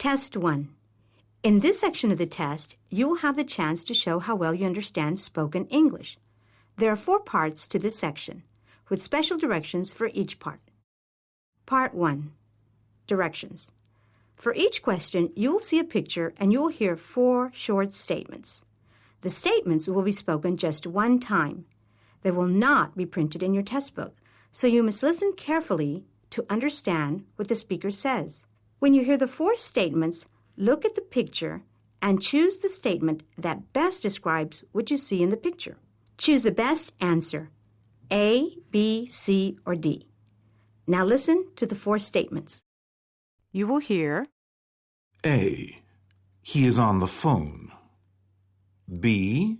Test 1. In this section of the test, you will have the chance to show how well you understand spoken English. There are 4 parts to this section, with special directions for each part. Part 1. Directions. For each question, you'll see a picture and you'll hear 4 short statements. The statements will be spoken just one time. They will not be printed in your test book, so you must listen carefully to understand what the speaker says. When you hear the 4 statements, look at the picture and choose the statement that best describes what you see in the picture. Choose the best answer, A, B, C, or D. Now listen to the 4 statements. You will hear A. He is on the phone. B.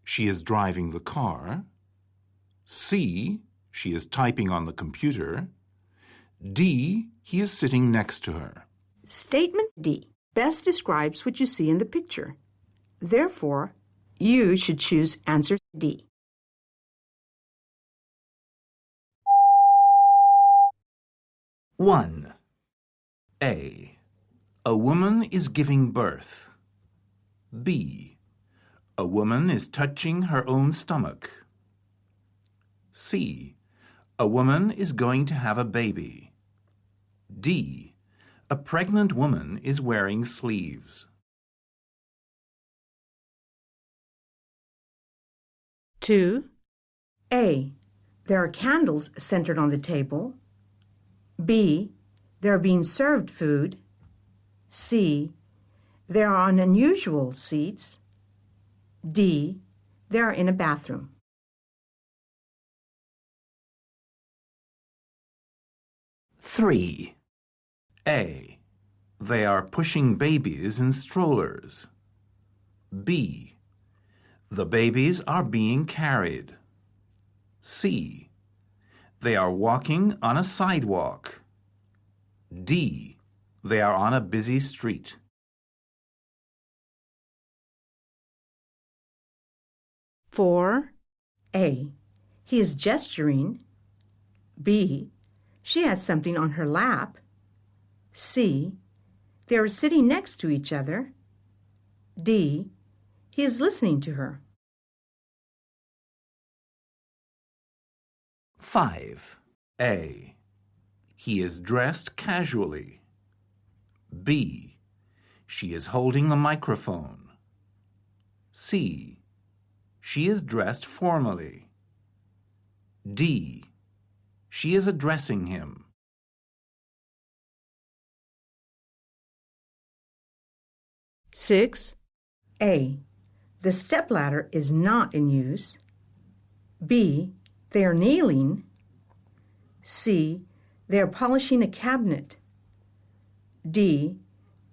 She is driving the car. C. She is typing on the computer. D. He is sitting next to her. Statement D best describes what you see in the picture. Therefore, you should choose answer D. One. A. A woman is giving birth. B. A woman is touching her own stomach. C. A woman is going to have a baby. D. A pregnant woman is wearing sleeves. 2. A. There are candles centered on the table. B. They are being served food. C. There are unusual seats. D. They are in a bathroom. 3. A. They are pushing babies in strollers. B. The babies are being carried. C. They are walking on a sidewalk. D. They are on a busy street. 4. A. He is gesturing. B. She has something on her lap. C. They are sitting next to each other. D. He is listening to her. 5. A. He is dressed casually. B. She is holding the microphone. C. She is dressed formally. D. She is addressing him. 6. A. The stepladder is not in use. B. They are kneeling. C. They are polishing a cabinet. D.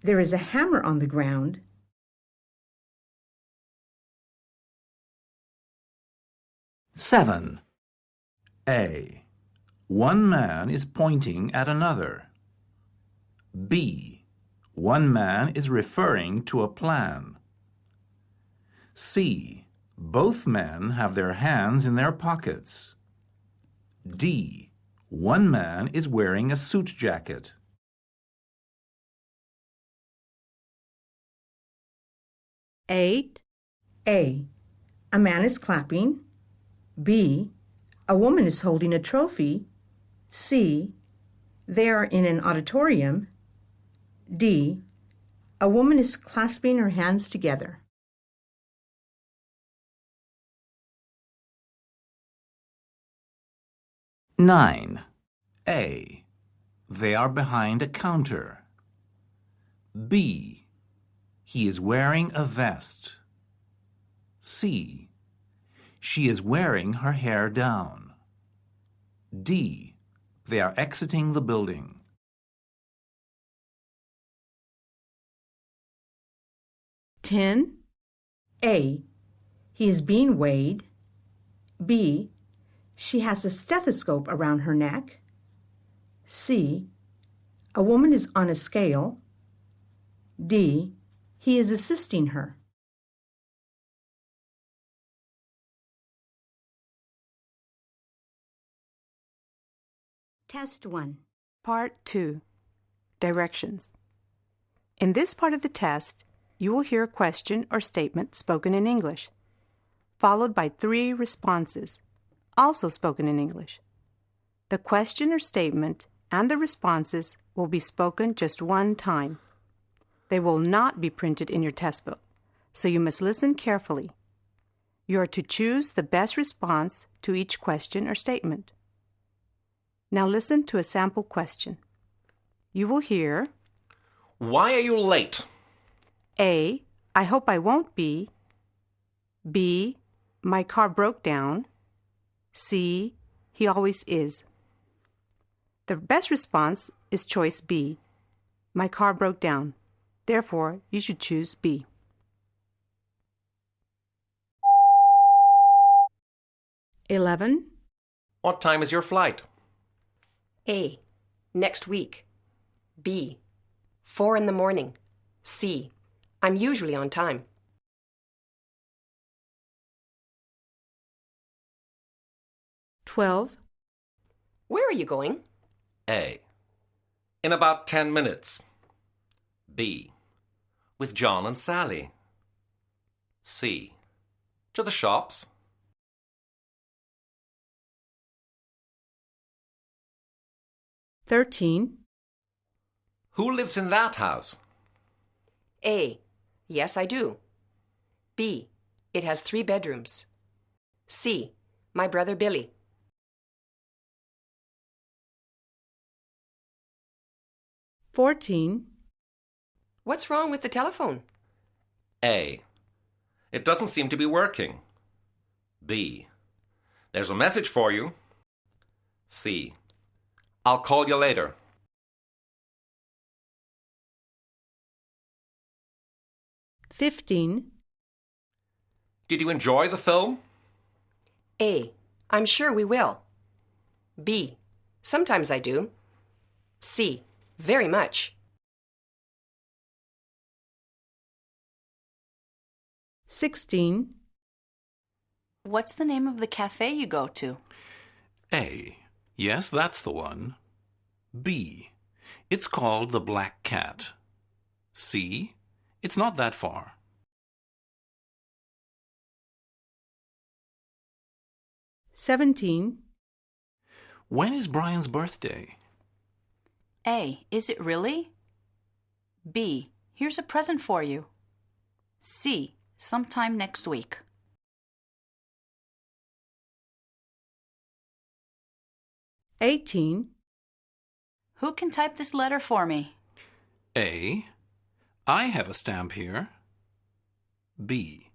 There is a hammer on the ground. 7. A. One man is pointing at another. B. One man is referring to a plan. C. Both men have their hands in their pockets. D. One man is wearing a suit jacket. 8. A. A man is clapping. B. A woman is holding a trophy. C. They are in an auditorium. D. A woman is clasping her hands together. 9. A. They are behind a counter. B. He is wearing a vest. C. She is wearing her hair down. D. They are exiting the building. 10. A. He is being weighed. B. She has a stethoscope around her neck. C. A woman is on a scale. D. He is assisting her. Test 1, Part 2, Directions. In this part of the test, you will hear a question or statement spoken in English, followed by 3 responses, also spoken in English. The question or statement and the responses will be spoken just one time. They will not be printed in your test book, so you must listen carefully. You are to choose the best response to each question or statement. Now listen to a sample question. You will hear, Why are you late? A. I hope I won't be. B. My car broke down. C. He always is. The best response is choice B. My car broke down. Therefore, you should choose B. (11) What time is your flight? A. Next week. B. 4 in the morning. C. I'm usually on time. (12) Where are you going? A. In about 10 minutes. B. With John and Sally. C. To the shops. (13) Who lives in that house? A. Yes, I do. B. It has 3 bedrooms. C. My brother Billy. (14) What's wrong with the telephone? A. It doesn't seem to be working. B. There's a message for you. C. I'll call you later. (15) Did you enjoy the film? A. I'm sure we will. B. Sometimes I do. C. Very much. (16) What's the name of the cafe you go to? A. Yes, that's the one. B. It's called the Black Cat. C. It's not that far. (17) When is Brian's birthday? A. Is it really? B. Here's a present for you. C. Sometime next week. (18) Who can type this letter for me? A. I have a stamp here. B.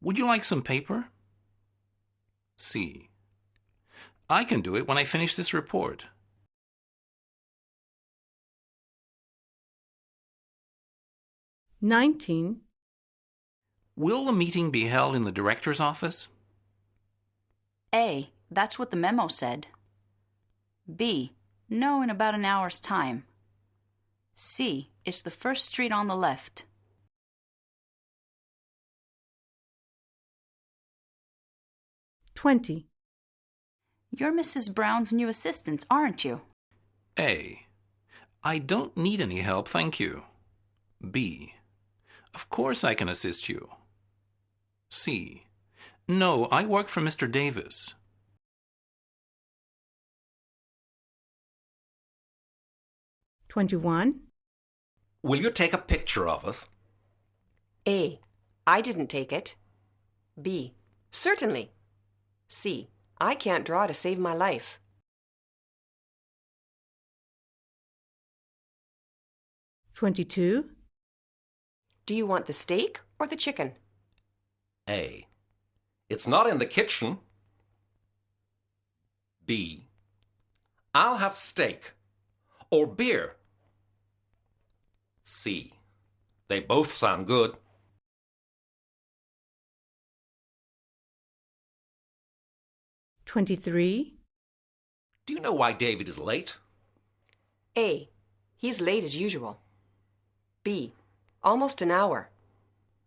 Would you like some paper? C. I can do it when I finish this report. (19) Will the meeting be held in the director's office? A. That's what the memo said. B. No, in about an hour's time. C. It's the first street on the left. (20) You're Mrs. Brown's new assistant, aren't you? A. I don't need any help, thank you. B. Of course I can assist you. C. No, I work for Mr. Davis. (21) Will you take a picture of us? A. I didn't take it. B. Certainly. C. I can't draw to save my life. (22) Do you want the steak or the chicken? A. It's not in the kitchen. B. I'll have steak or beer. C. They both sound good. (23) Do you know why David is late? A. He's late as usual. B. Almost an hour.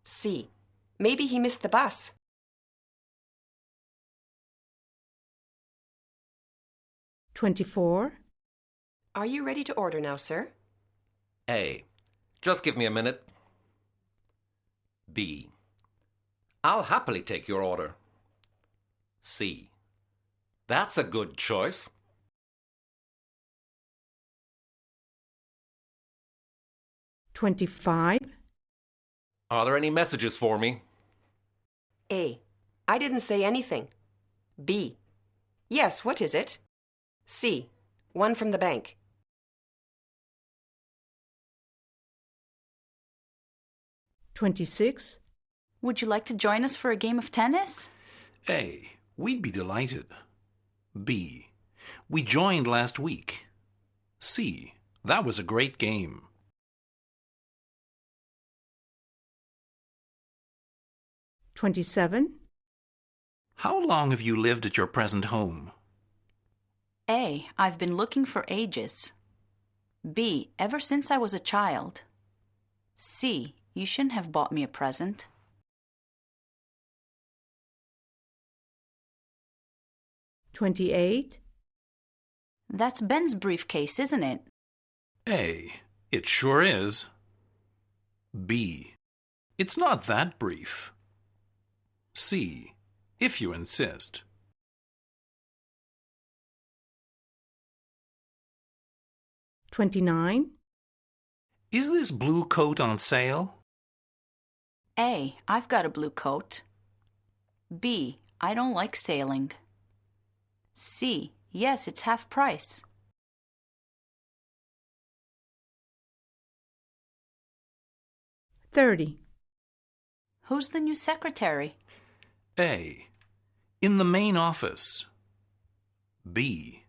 C. Maybe he missed the bus. (24) Are you ready to order now, sir? A. Just give me a minute. B. I'll happily take your order. C. That's a good choice. $25. Are there any messages for me? A. I didn't say anything. B. Yes, what is it? C. One from the bank. $26. Would you like to join us for a game of tennis? A. We'd be delighted. B. We joined last week. C. That was a great game. $27. How long have you lived at your present home? A. I've been looking for ages. B. Ever since I was a child. C. You shouldn't have bought me a present. $28. That's Ben's briefcase, isn't it? A. It sure is. B. It's not that brief. C. If you insist. $29. Is this blue coat on sale? A. I've got a blue coat. B. I don't like sailing. C. Yes, it's half price. $30. Who's the new secretary? A. In the main office. B.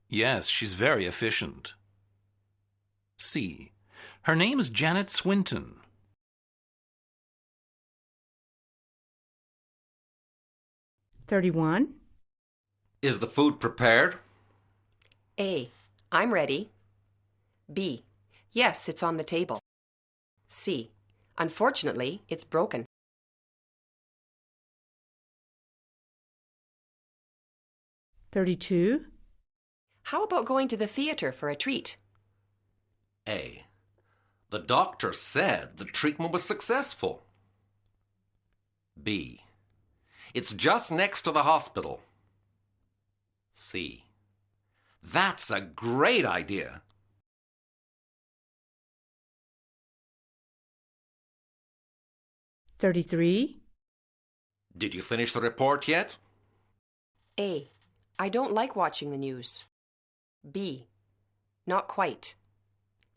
Yes, she's very efficient. C. Her name is Janet Swinton. $31. Is the food prepared? A. I'm ready. B. Yes, it's on the table. C. Unfortunately, it's broken. $32. How about going to the theater for a treat? A. The doctor said the treatment was successful. B. It's just next to the hospital. C. That's a great idea. $33. Did you finish the report yet? A. I don't like watching the news. B. Not quite.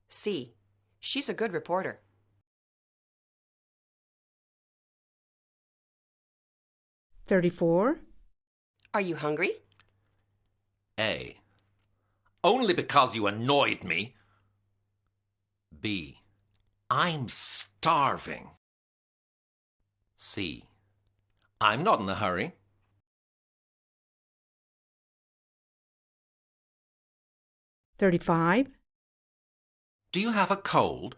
C. She's a good reporter. $34. Are you hungry? A. Only because you annoyed me. B. I'm starving. C. I'm not in a hurry. $35. Do you have a cold?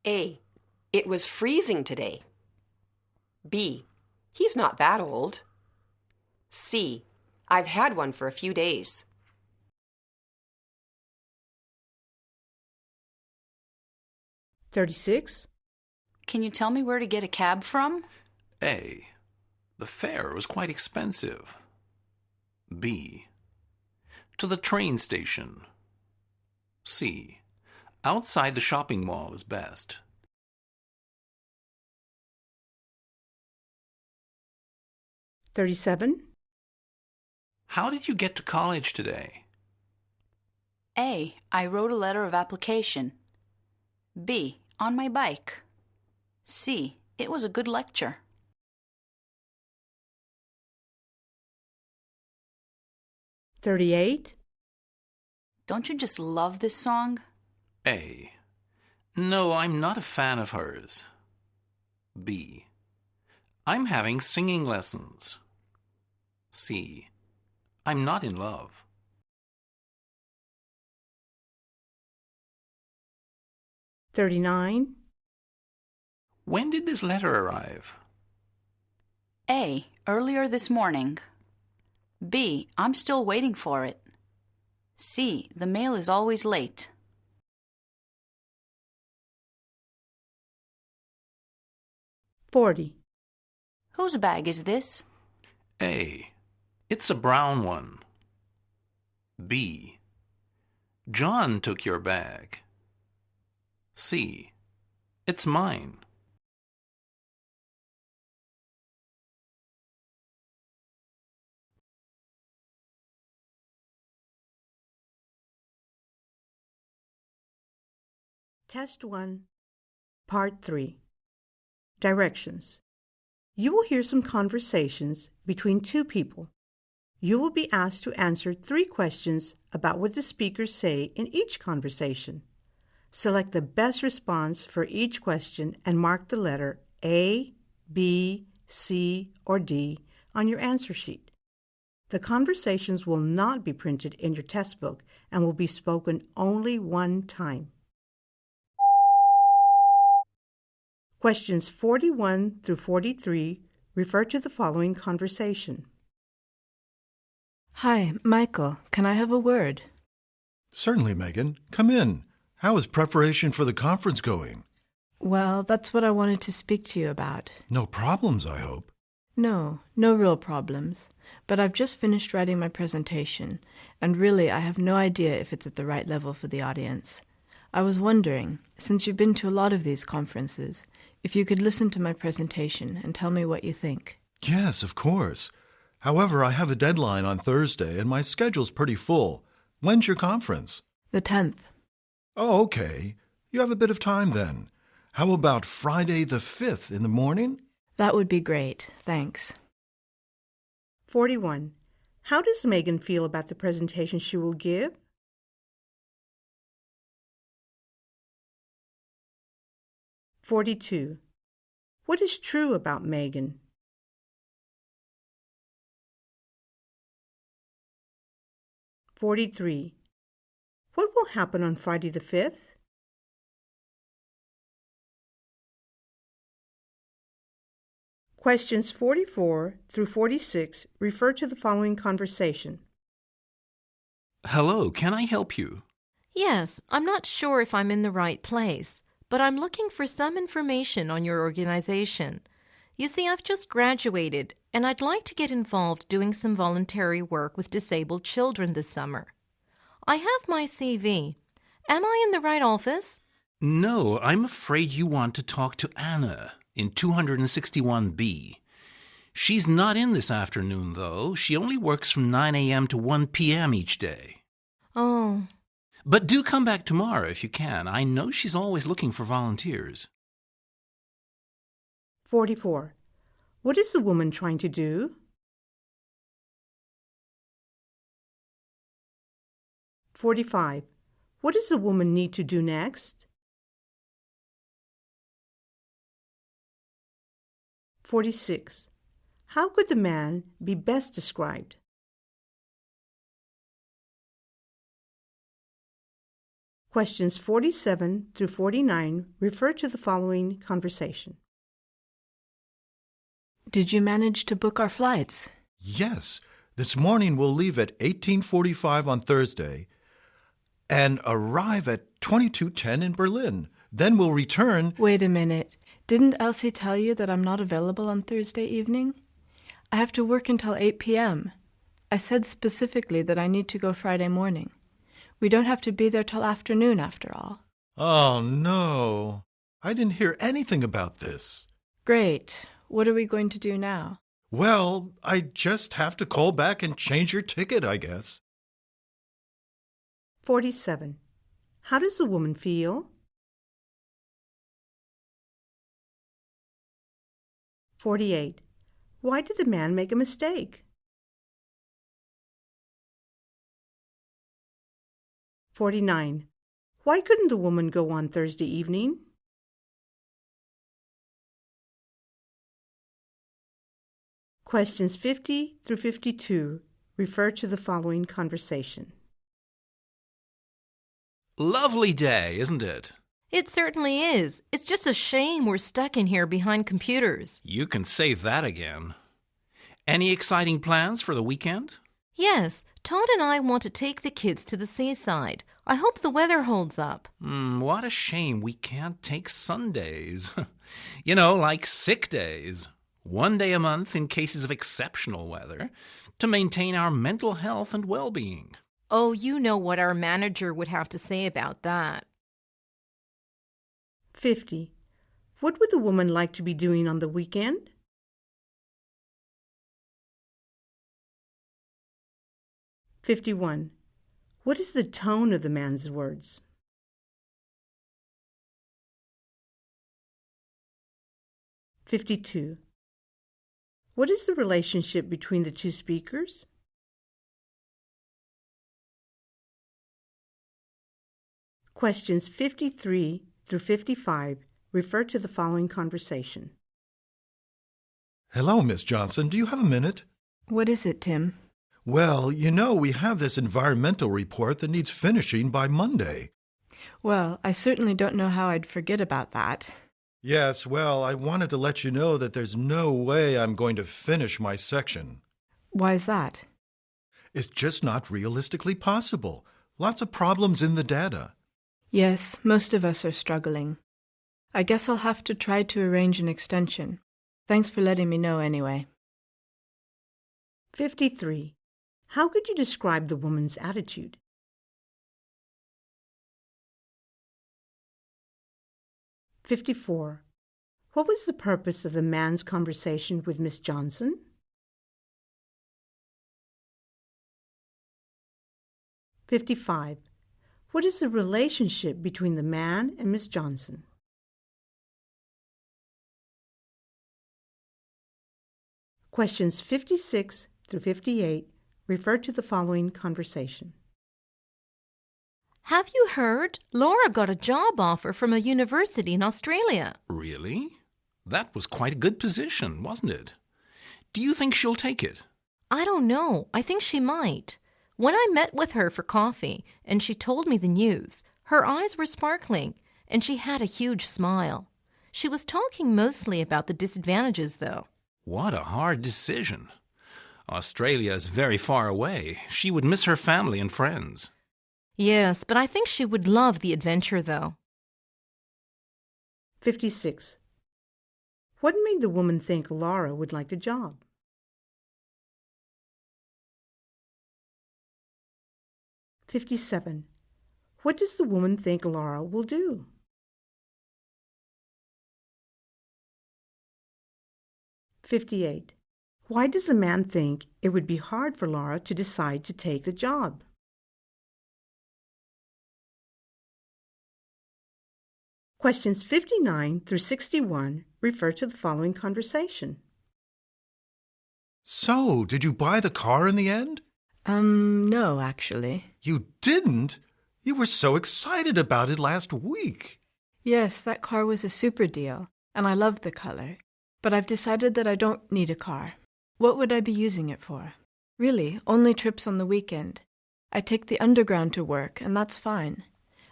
A. It was freezing today. B. He's not that old. C. I've had one for a few days. $36. Can you tell me where to get a cab from? A. The fare was quite expensive. B. To the train station. C. Outside the shopping mall is best. $37. How did you get to college today? A. I wrote a letter of application. B. On my bike. C. It was a good lecture. $38. Don't you just love this song? A. No, I'm not a fan of hers. B. I'm having singing lessons. C. I'm not in love. $39. When did this letter arrive? A. Earlier this morning. B. I'm still waiting for it. C. The mail is always late. 40. Whose bag is this? A. It's a brown one. B. John took your bag. C. It's mine. Test 1, Part 3. Directions. You will hear some conversations between two people. You will be asked to answer 3 questions about what the speakers say in each conversation. Select the best response for each question and mark the letter A, B, C, or D on your answer sheet. The conversations will not be printed in your test book and will be spoken only one time. Questions 41 through 43 refer to the following conversation. Hi, Michael. Can I have a word? Certainly, Megan. Come in. How is preparation for the conference going? Well, that's what I wanted to speak to you about. No problems, I hope. No real problems. But I've just finished writing my presentation, and really I have no idea if it's at the right level for the audience. I was wondering, since you've been to a lot of these conferences, if you could listen to my presentation and tell me what you think. Yes, of course. However, I have a deadline on Thursday, and my schedule's pretty full. When's your conference? The 10th. Oh, okay. You have a bit of time then. How about Friday the 5th in the morning? That would be great. Thanks. 41. How does Megan feel about the presentation she will give? (42) What is true about Megan? (43) What will happen on Friday the 5th? Questions 44 through 46 refer to the following conversation. Hello, can I help you? Yes, I'm not sure if I'm in the right place, but I'm looking for some information on your organization. You see, I've just graduated, and I'd like to get involved doing some voluntary work with disabled children this summer. I have my CV. Am I in the right office? No, I'm afraid you want to talk to Anna in 261B. She's not in this afternoon, though. She only works from 9 a.m. to 1 p.m. each day. Oh. But do come back tomorrow if you can. I know she's always looking for volunteers. 44. What is the woman trying to do? 45. What does the woman need to do next? 46. How could the man be best described? Questions 47 through 49 refer to the following conversation. Did you manage to book our flights? Yes. This morning we'll leave at 18:45 on Thursday and arrive at 22:10 in Berlin. Then we'll return. Wait a minute. Didn't Elsie tell you that I'm not available on Thursday evening? I have to work until 8 p.m. I said specifically that I need to go Friday morning. We don't have to be there till afternoon, after all. Oh, no. I didn't hear anything about this. Great. What are we going to do now? Well, I just have to call back and change your ticket, I guess. 47. How does the woman feel? 48. Why did the man make a mistake? 49. Why couldn't the woman go on Thursday evening? Questions 50 through 52 refer to the following conversation. Lovely day, isn't it? It certainly is. It's just a shame we're stuck in here behind computers. You can say that again. Any exciting plans for the weekend? Yes, Todd and I want to take the kids to the seaside. I hope the weather holds up. What a shame we can't take Sundays. You know, like sick days. 1 day a month in cases of exceptional weather to maintain our mental health and well-being. Oh, you know what our manager would have to say about that. 50. What would the woman like to be doing on the weekend? 51. What is the tone of the man's words? 52. What is the relationship between the two speakers? 53 through 55 refer to the following conversation. Hello, Miss Johnson. Do you have a minute? What is it, Tim? Well, you know, we have this environmental report that needs finishing by Monday. Well, I certainly don't know how I'd forget about that. Yes, well, I wanted to let you know that there's no way I'm going to finish my section. Why is that? It's just not realistically possible. Lots of problems in the data. Yes, most of us are struggling. I guess I'll have to try to arrange an extension. Thanks for letting me know anyway. 53. How could you describe the woman's attitude? 54. What was the purpose of the man's conversation with Miss Johnson? 55. What is the relationship between the man and Miss Johnson? Questions 56 through 58 refer to the following conversation. Have you heard? Laura got a job offer from a university in Australia. Really? That was quite a good position, wasn't it? Do you think she'll take it? I don't know. I think she might. When I met with her for coffee and she told me the news, her eyes were sparkling and she had a huge smile. She was talking mostly about the disadvantages, though. What a hard decision. Australia is very far away. She would miss her family and friends. Yes, but I think she would love the adventure, though. 56. What made the woman think Laura would like the job? 57. What does the woman think Laura will do? 58. Why does the man think it would be hard for Laura to decide to take the job? Questions 59 through 61 refer to the following conversation. So, did you buy the car in the end? No, actually. You didn't? You were so excited about it last week. Yes, that car was a super deal, and I loved the color. But I've decided that I don't need a car. What would I be using it for? Really, only trips on the weekend. I take the underground to work, and that's fine.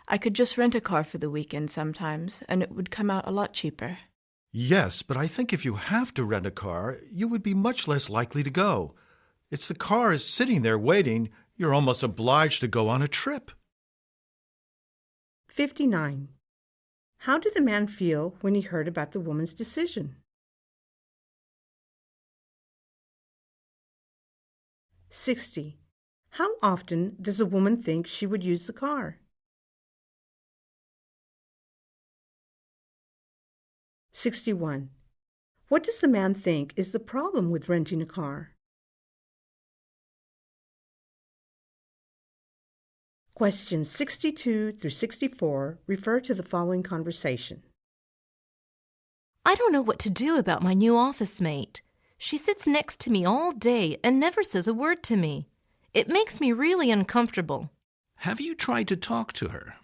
I could just rent a car for the weekend sometimes, and it would come out a lot cheaper. Yes, but I think if you have to rent a car, you would be much less likely to go. It's the car is sitting there waiting, you're almost obliged to go on a trip. 59. How did the man feel when he heard about the woman's decision? 60. How often does a woman think she would use the car? 61. What does the man think is the problem with renting a car? Questions 62 through 64 refer to the following conversation. I don't know what to do about my new office mate. She sits next to me all day and never says a word to me. It makes me really uncomfortable. Have you tried to talk to her?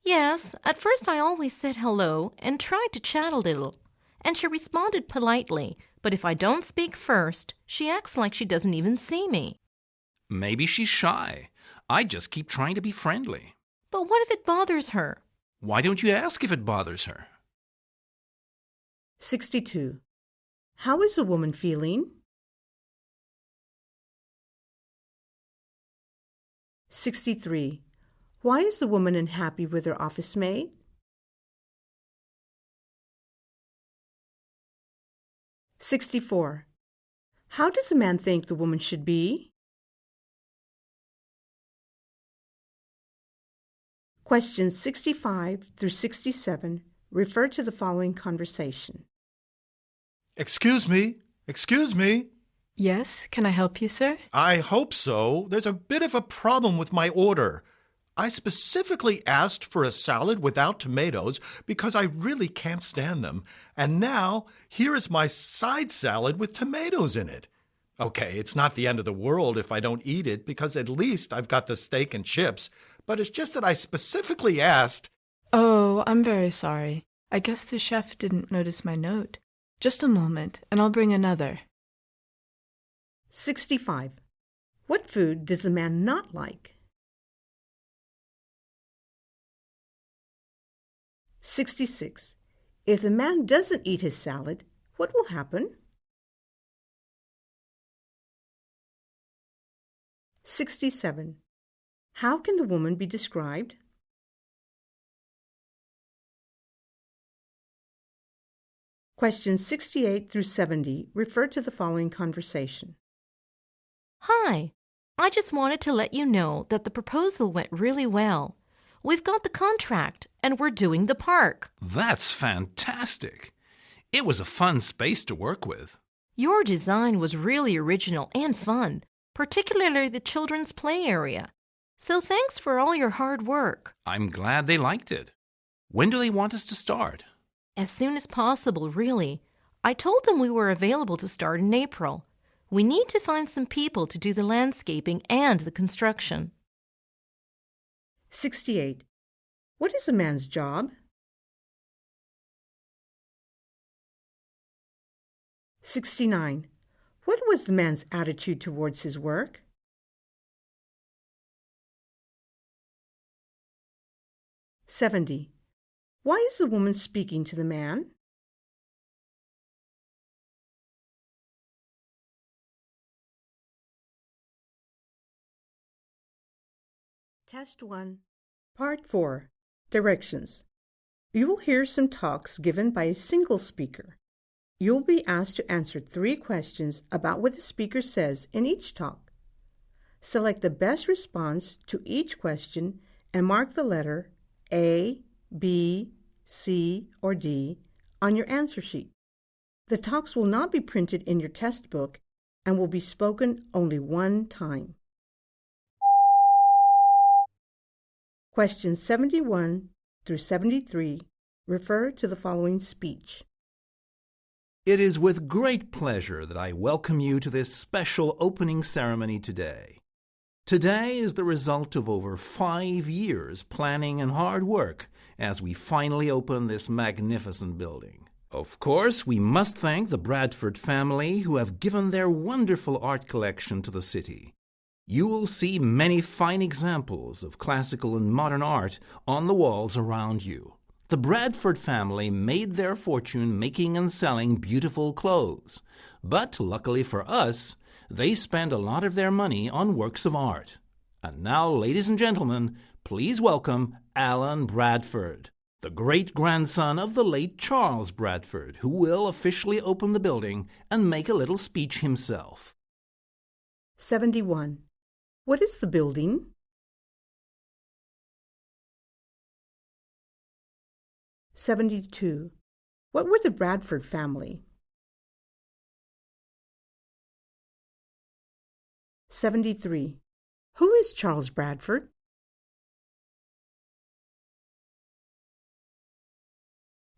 Yes, at first I always said hello and tried to chat a little, and she responded politely, but if I don't speak first, she acts like she doesn't even see me. Maybe she's shy. I just keep trying to be friendly. But what if it bothers her? Why don't you ask if it bothers her? 62. How is the woman feeling? 63. Why is the woman unhappy with her office mate? (64) How does a man think the woman should be? Questions 65 through 67 refer to the following conversation. Excuse me. Excuse me. Yes, can I help you, sir? I hope so. There's a bit of a problem with my order. I specifically asked for a salad without tomatoes because I really can't stand them. And now, here is my side salad with tomatoes in it. Okay, it's not the end of the world if I don't eat it because at least I've got the steak and chips. But it's just that I specifically asked. Oh, I'm very sorry. I guess the chef didn't notice my note. Just a moment, and I'll bring another. 65. What food does a man not like? 66. If the man doesn't eat his salad, what will happen? 67. How can the woman be described? Questions 68 through 70 refer to the following conversation. Hi, I just wanted to let you know that the proposal went really well. We've got the contract and we're doing the park. That's fantastic. It was a fun space to work with. Your design was really original and fun, particularly the children's play area. So thanks for all your hard work. I'm glad they liked it. When do they want us to start? As soon as possible, really. I told them we were available to start in April. We need to find some people to do the landscaping and the construction. 68. What is a man's job? 69. What was the man's attitude towards his work? 70. Why is the woman speaking to the man? 1. Part 4. Directions. You will hear some talks given by a single speaker. You will be asked to answer 3 questions about what the speaker says in each talk. Select the best response to each question and mark the letter A, B, C, or D on your answer sheet. The talks will not be printed in your test book and will be spoken only one time. Questions 71 through 73 refer to the following speech. It is with great pleasure that I welcome you to this special opening ceremony today. Today is the result of over 5 years planning and hard work as we finally open this magnificent building. Of course, we must thank the Bradford family who have given their wonderful art collection to the city. You will see many fine examples of classical and modern art on the walls around you. The Bradford family made their fortune making and selling beautiful clothes. But luckily for us, they spend a lot of their money on works of art. And now, ladies and gentlemen, please welcome Alan Bradford, the great-grandson of the late Charles Bradford, who will officially open the building and make a little speech himself. 71. What is the building? 72. What were the Bradford family? 73. Who is Charles Bradford?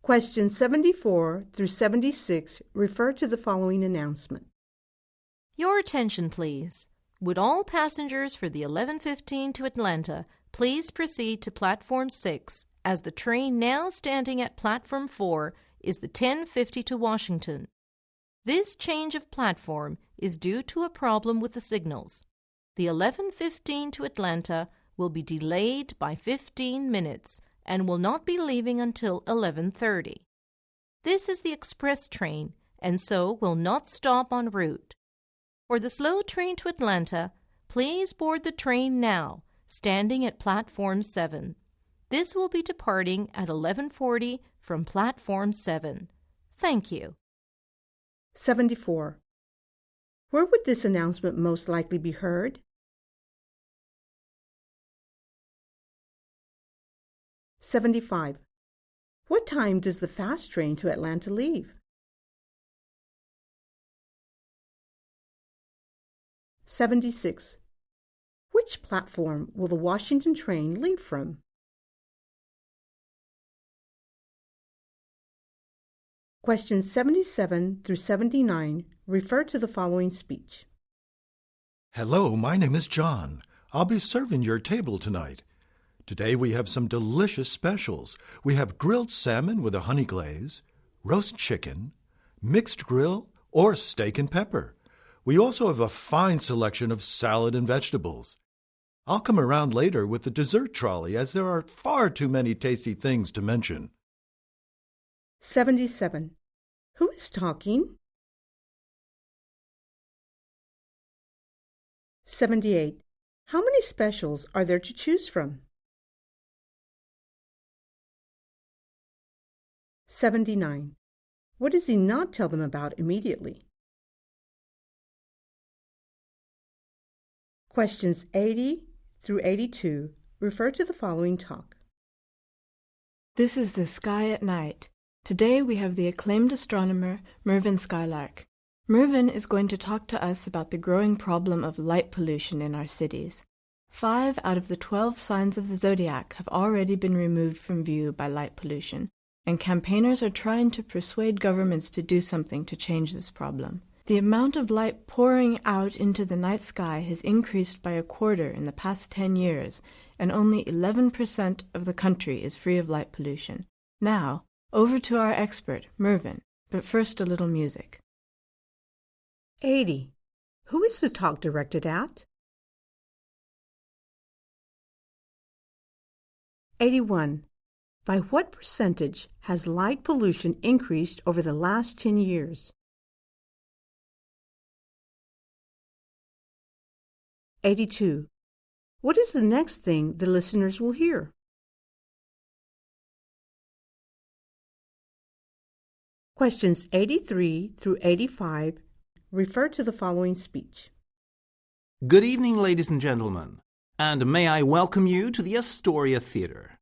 74 through 76 refer to the following announcement. Your attention, please. Would all passengers for the 11:15 to Atlanta please proceed to Platform 6, as the train now standing at Platform 4 is the 10:50 to Washington. This change of platform is due to a problem with the signals. The 11:15 to Atlanta will be delayed by 15 minutes and will not be leaving until 11:30. This is the express train and so will not stop en route. For the slow train to Atlanta, please board the train now standing at Platform 7. This will be departing at 11:40 from Platform 7. Thank you. 74. Where would this announcement most likely be heard? 75. What time does the fast train to Atlanta leave? 76. Which platform will the Washington train leave from? Questions 77 through 79 refer to the following speech. Hello, my name is John. I'll be serving your table tonight. Today we have some delicious specials. We have grilled salmon with a honey glaze, roast chicken, mixed grill, or steak and pepper. We also have a fine selection of salad and vegetables. I'll come around later with the dessert trolley as there are far too many tasty things to mention. 77. Who is talking? 78. How many specials are there to choose from? 79. What does he not tell them about immediately? Questions 80 through 82 refer to the following talk. This is the sky at night. Today we have the acclaimed astronomer Mervyn Skylark. Mervyn is going to talk to us about the growing problem of light pollution in our cities. 5 out of the 12 signs of the zodiac have already been removed from view by light pollution, and campaigners are trying to persuade governments to do something to change this problem. The amount of light pouring out into the night sky has increased by 1/4 in the past 10 years, and only 11% of the country is free of light pollution. Now, over to our expert, Mervyn, but first a little music. 80. Who is the talk directed at? 81. By what percentage has light pollution increased over the last 10 years? 82. What is the next thing the listeners will hear? Questions 83 through 85 refer to the following speech. Good evening, ladies and gentlemen, and may I welcome you to the Astoria Theater.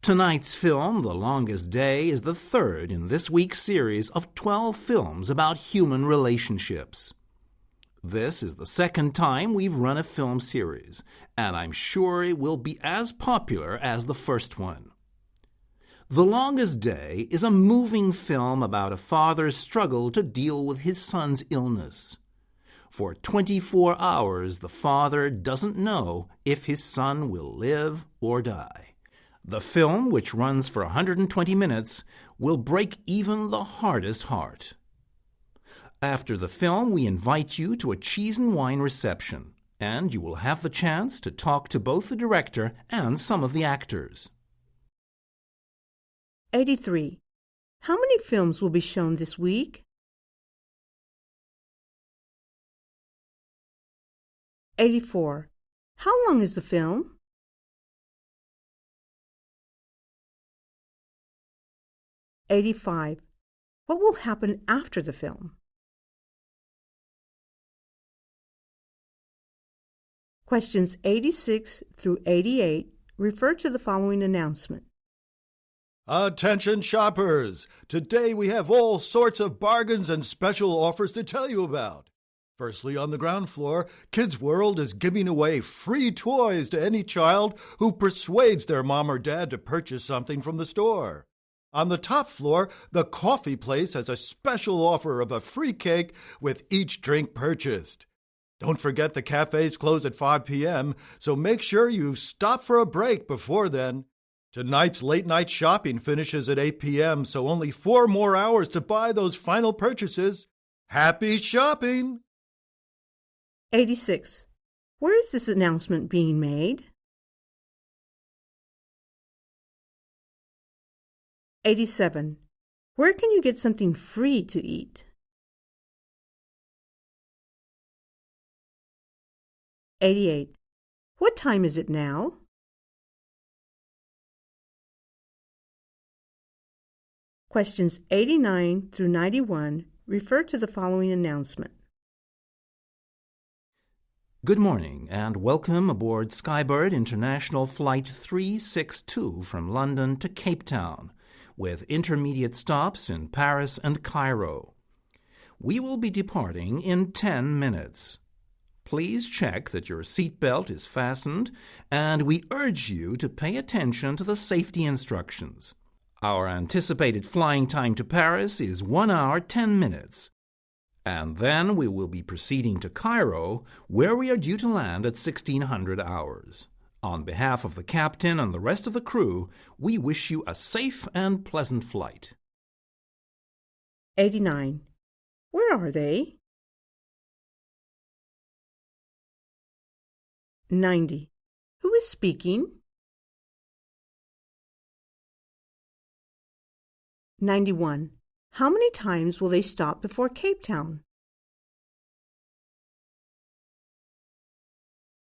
Tonight's film, The Longest Day, is the third in this week's series of 12 films about human relationships. This is the second time we've run a film series, and I'm sure it will be as popular as the first one. The Longest Day is a moving film about a father's struggle to deal with his son's illness. For 24 hours, the father doesn't know if his son will live or die. The film, which runs for 120 minutes, will break even the hardest heart. After the film, we invite you to a cheese and wine reception, and you will have the chance to talk to both the director and some of the actors. 83. How many films will be shown this week? 84. How long is the film? 85. What will happen after the film? Questions 86 through 88 refer to the following announcement. Attention shoppers! Today we have all sorts of bargains and special offers to tell you about. Firstly, on the ground floor, Kids World is giving away free toys to any child who persuades their mom or dad to purchase something from the store. On the top floor, the coffee place has a special offer of a free cake with each drink purchased. Don't forget the cafes close at 5 p.m., so make sure you stop for a break before then. Tonight's late-night shopping finishes at 8 p.m., so only 4 more hours to buy those final purchases. Happy shopping! 86. Where is this announcement being made? 87. Where can you get something free to eat? 88. What time is it now? Questions 89 through 91 refer to the following announcement. Good morning and welcome aboard Skybird International Flight 362 from London to Cape Town, with intermediate stops in Paris and Cairo. We will be departing in 10 minutes. Please check that your seatbelt is fastened, and we urge you to pay attention to the safety instructions. Our anticipated flying time to Paris is 1 hour 10 minutes. And then we will be proceeding to Cairo, where we are due to land at 1600 hours. On behalf of the captain and the rest of the crew, we wish you a safe and pleasant flight. 89. Where are they? 90. Who is speaking? 91. How many times will they stop before Cape Town?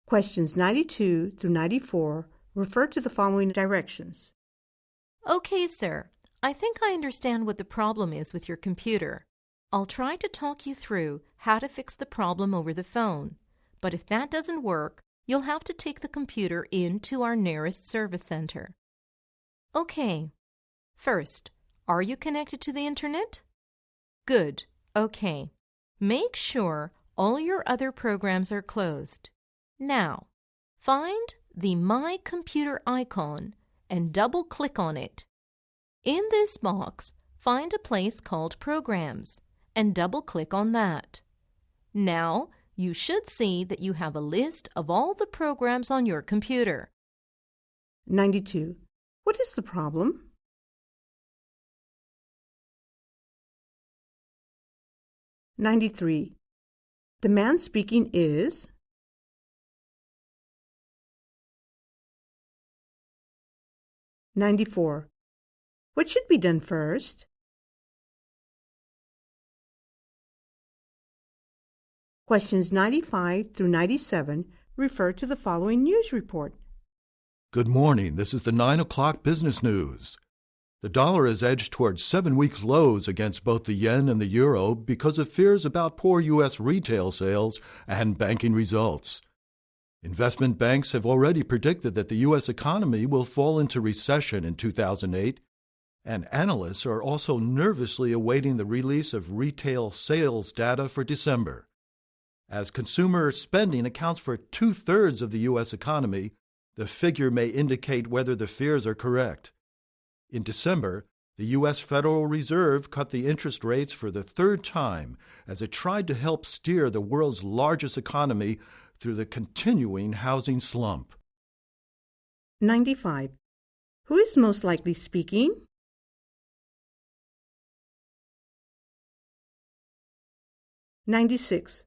Questions 92 through 94 refer to the following directions. Okay, sir. I think I understand what the problem is with your computer. I'll try to talk you through how to fix the problem over the phone. But if that doesn't work, you'll have to take the computer in to our nearest service center. Okay. First, are you connected to the internet? Good. Okay. Make sure all your other programs are closed. Now, find the My Computer icon and double-click on it. In this box, find a place called Programs and double-click on that. Now, you should see that you have a list of all the programs on your computer. 92. What is the problem? 93. The man speaking is? 94. What should be done first? Questions 95 through 97 refer to the following news report. Good morning. This is the 9 o'clock business news. The dollar has edged towards 7-week lows against both the yen and the euro because of fears about poor U.S. retail sales and banking results. Investment banks have already predicted that the U.S. economy will fall into recession in 2008, and analysts are also nervously awaiting the release of retail sales data for December. As consumer spending accounts for 2/3 of the U.S. economy, the figure may indicate whether the fears are correct. In December, the U.S. Federal Reserve cut the interest rates for the 3rd time as it tried to help steer the world's largest economy through the continuing housing slump. 95. Who is most likely speaking? 96.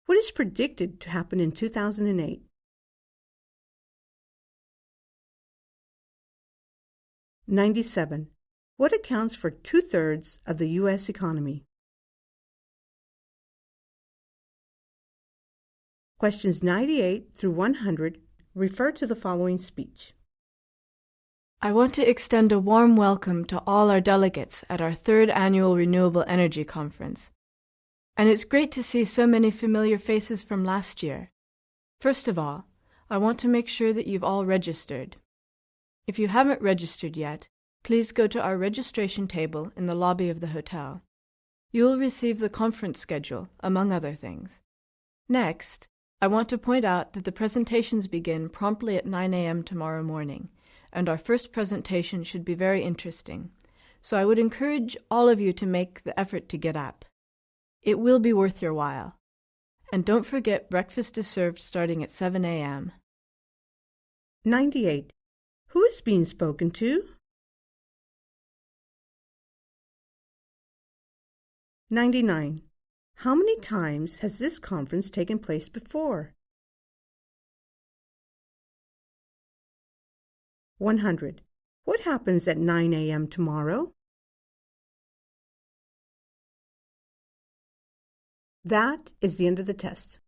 What is predicted to happen in 2008? 97. What accounts for 2/3 of the U.S. economy? Questions 98 through 100 refer to the following speech. I want to extend a warm welcome to all our delegates at our 3rd annual Renewable Energy Conference. And it's great to see so many familiar faces from last year. First of all, I want to make sure that you've all registered. If you haven't registered yet, please go to our registration table in the lobby of the hotel. You will receive the conference schedule, among other things. Next, I want to point out that the presentations begin promptly at 9 a.m. tomorrow morning, and our first presentation should be very interesting, so I would encourage all of you to make the effort to get up. It will be worth your while. And don't forget, breakfast is served starting at 7 a.m. 98. Who is being spoken to? 99. How many times has this conference taken place before? 100. What happens at 9 a.m. tomorrow? That is the end of the test.